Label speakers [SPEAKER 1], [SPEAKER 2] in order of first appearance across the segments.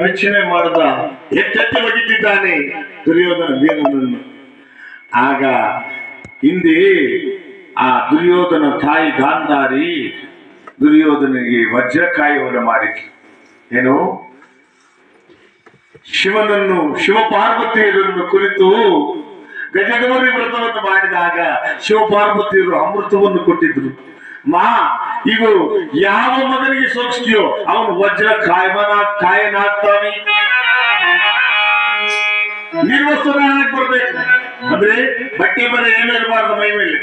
[SPEAKER 1] ರಕ್ಷಣೆ ಮಾಡಿದ ಎತ್ತೆತ್ತಿ ಬಗೆದಿದ್ದಾನೆ ದುರ್ಯೋಧನ ಭೀಮನನ್ನು. ಆಗ ಹಿಂದೆ ಆ ದುರ್ಯೋಧನ ತಾಯಿ ಗಾಂಧಾರಿ ದುರ್ಯೋಧನಿಗೆ ವಜ್ರಕಾಯವನ್ನು ಮಾಡಿತು. ಏನು, ಶಿವನನ್ನು ಶಿವಪಾರ್ವತಿಯರನ್ನು ಕುರಿತು ಗಜಗೌರಿ ವ್ರತವನ್ನು ಮಾಡಿದಾಗ ಶಿವಪಾರ್ವತಿಯರು ಅಮೃತವನ್ನು ಕೊಟ್ಟಿದ್ರು. ಮಾ, ಈಗ ಯಾವ ಮಗನಿಗೆ ಸೋಚಿಸ್ತೀಯೋ ಅವನು ವಜ್ರ ಕಾಯನಾಗ್ತಾನೆ, ನಿರ್ವಸ್ತ್ರನಾಗಿ ಬರ್ಬೇಕು. ಅಂದ್ರೆ ಬಟ್ಟೆ ಬರೆ ಏನೂ ಇರಬಾರ್ದು ಮೈ ಮೇಲೆ.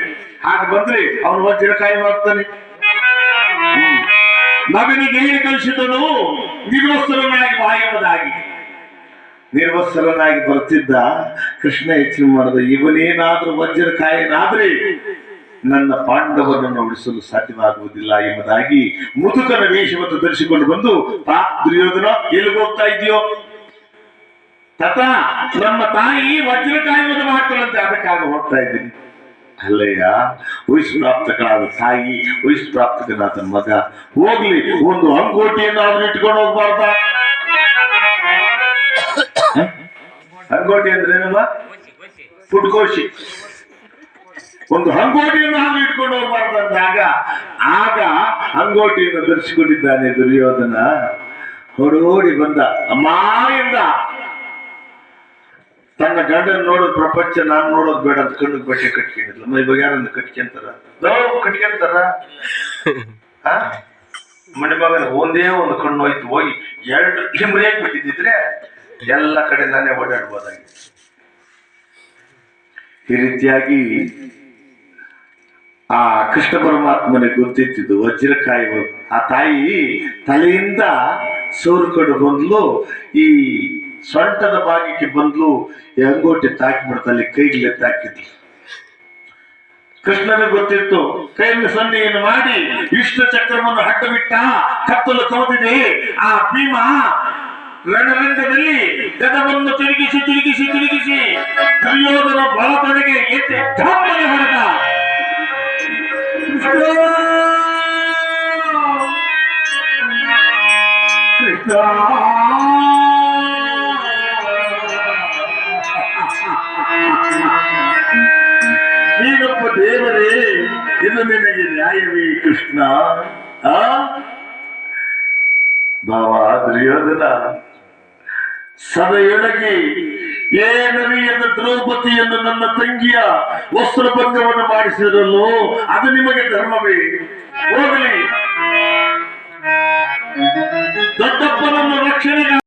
[SPEAKER 1] ಹಾಗ ಬಂದ್ರೆ ಅವನು ವಜ್ರ ಕಾಯವಾಗ್ತಾನೆ. ಮಗನಿಗೆ ಏನು ಕಲಿಸಿದನು? ನಿರ್ವಸ್ತ್ರನಾಗಿ ಬಾಯಬದಾಗಿ ನಿರ್ವಸ್ತ್ರನಾಗಿ ಬರ್ತಿದ್ದ. ಕೃಷ್ಣ ಯೋಚನೆ ಮಾಡಿದ, ಇವನೇನಾದ್ರೂ ವಜ್ರಕಾಯನಾದ್ರೆ ನನ್ನ ಪಾಂಡವರನ್ನು ಉಳಿಸಲು ಸಾಧ್ಯವಾಗುವುದಿಲ್ಲ ಎಂಬುದಾಗಿ ಮುದುಕನ ವೇಷವನ್ನು ಧರಿಸಿಕೊಂಡು ಬಂದು, ದುರ್ಯೋಧನ ಎಲ್ಲಿಗೆ ಹೋಗ್ತಾ ಇದೆಯೋ? ತತ ನಮ್ಮ ತಾಯಿ ವಜ್ರಕಾಯವನ್ನು ಮಾಡ್ಕೊಳ್ಳಂತೆ, ಅದಕ್ಕಾಗಿ ಹೋಗ್ತಾ ಇದ್ದೀನಿ. ಅಲ್ಲಯ್ಯ, ವಯಸ್ಸುಪ್ರಾಪ್ತಕನಾದ ತಾಯಿ, ವಯಸ್ಸುಪ್ರಾಪ್ತಕನಾದ ಮಗ, ಹೋಗ್ಲಿ ಒಂದು ಅಂಗೋಟಿಯನ್ನು ಆದ್ರೂ ಇಟ್ಕೊಂಡು ಹೋಗ್ಬಾರ್ದ? ಅಂಗೋಟಿ ಅಂದ್ರೆ ಏನಮ್ಮ? ಪುಟ್ಕೋಶಿ. ಒಂದು ಅಂಗೋಟಿಯನ್ನು ಆದ್ರೂ ಇಟ್ಕೊಂಡು ಹೋಗ್ಬಾರ್ದು ಅಂದಾಗ ಆಗ ಅಂಗೋಟಿಯನ್ನು ಧರಿಸಿಕೊಂಡಿದ್ದಾನೆ ದುರ್ಯೋಧನ. ಹೊಡೋಡಿ ಬಂದ, ಅಮ್ಮ ಎಂದ. ತನ್ನ ಗಂಡನ ನೋಡೋದು ಪ್ರಪಂಚ, ನಾನು ನೋಡೋದು ಬೇಡ ಅಂತ ಕಣ್ಣಿಗೆ ಬಟ್ಟೆ ಕಟ್ಕೊಂಡಿದ್ಲು. ಇವಾಗ ಯಾರನ್ನು ಕಟ್ಕೊಂತಾರ? ಕಟ್ಕೊಂತಾರ? ಮನೆ ಮಗನ ಒಂದೇ ಒಂದು ಕಣ್ಣು ಹೋಯ್ತು, ಹೋಗಿ ಎರಡು ಲಿಂಬರಿಯಾಗಿ ಬಿಟ್ಟಿದ್ದಿದ್ರೆ ಎಲ್ಲ ಕಡೆ ನಾನೇ ಓಡಾಡ್ಬೋದಾಗಿತ್ತು. ಈ ರೀತಿಯಾಗಿ ಆ ಕೃಷ್ಣ ಪರಮಾತ್ಮನಿಗೆ ಗೊತ್ತಿತ್ತಿದ್ದು ವಜ್ರಕಾಯಿ. ಆ ತಾಯಿ ತಲೆಯಿಂದ ಸೋರ್ಕೊಂಡು ಬಂದ್ಲು, ಈ ಸೊಂಟದ ಭಾಗಕ್ಕೆ ಬಂದ್ಲು, ಅಂಗೋಟಿ ತಾಕಿಬಿಡ್ತಲ್ಲಿ ಕೈಗೆ ತಾಕಿದ್ಲು. ಕೃಷ್ಣನಿಗೆ ಗೊತ್ತಿತ್ತು. ಕೈಯನ್ನು ಸನ್ನೆಯನ್ನು ಮಾಡಿ ವಿಷ್ಣು ಚಕ್ರವನ್ನು ಅಡ್ಡ ಬಿಟ್ಟ. ಕತ್ತಲು ಕವಿದಿದೆ. ಆ ಭೀಮ ರಣರಂಗದಲ್ಲಿ ಗದವನ್ನು ತಿರುಗಿಸಿ ತಿರುಗಿಸಿ ತಿರುಗಿಸಿ ದುರ್ಯೋಧನ ಬಲತೊಡೆಗೆ ಎತ್ತಿ ಧಾಮನೆ ಹೊಡೆದ. ಕೃಷ್ಣ ನೀನೊಬ್ಬ ದೇವರೇ, ಇದು ನಿನಗೆ ನ್ಯಾಯವೇ ಕೃಷ್ಣ? ಭಾವ ದುರ್ಯೋಧನ ಸದೆಯೊಳಗೆ ಏನರಿಯದ ದ್ರೌಪದಿಯನ್ನು ನನ್ನ ತಂಗಿಯ ವಸ್ತ್ರಭಂಗವನ್ನು ಮಾಡಿಸಿರಲು ಅದು ನಿಮಗೆ ಧರ್ಮವೇ? ಹೋಗಲಿ, ದೊಡ್ಡಪ್ಪನನ್ನು ರಕ್ಷಣೆಗೆ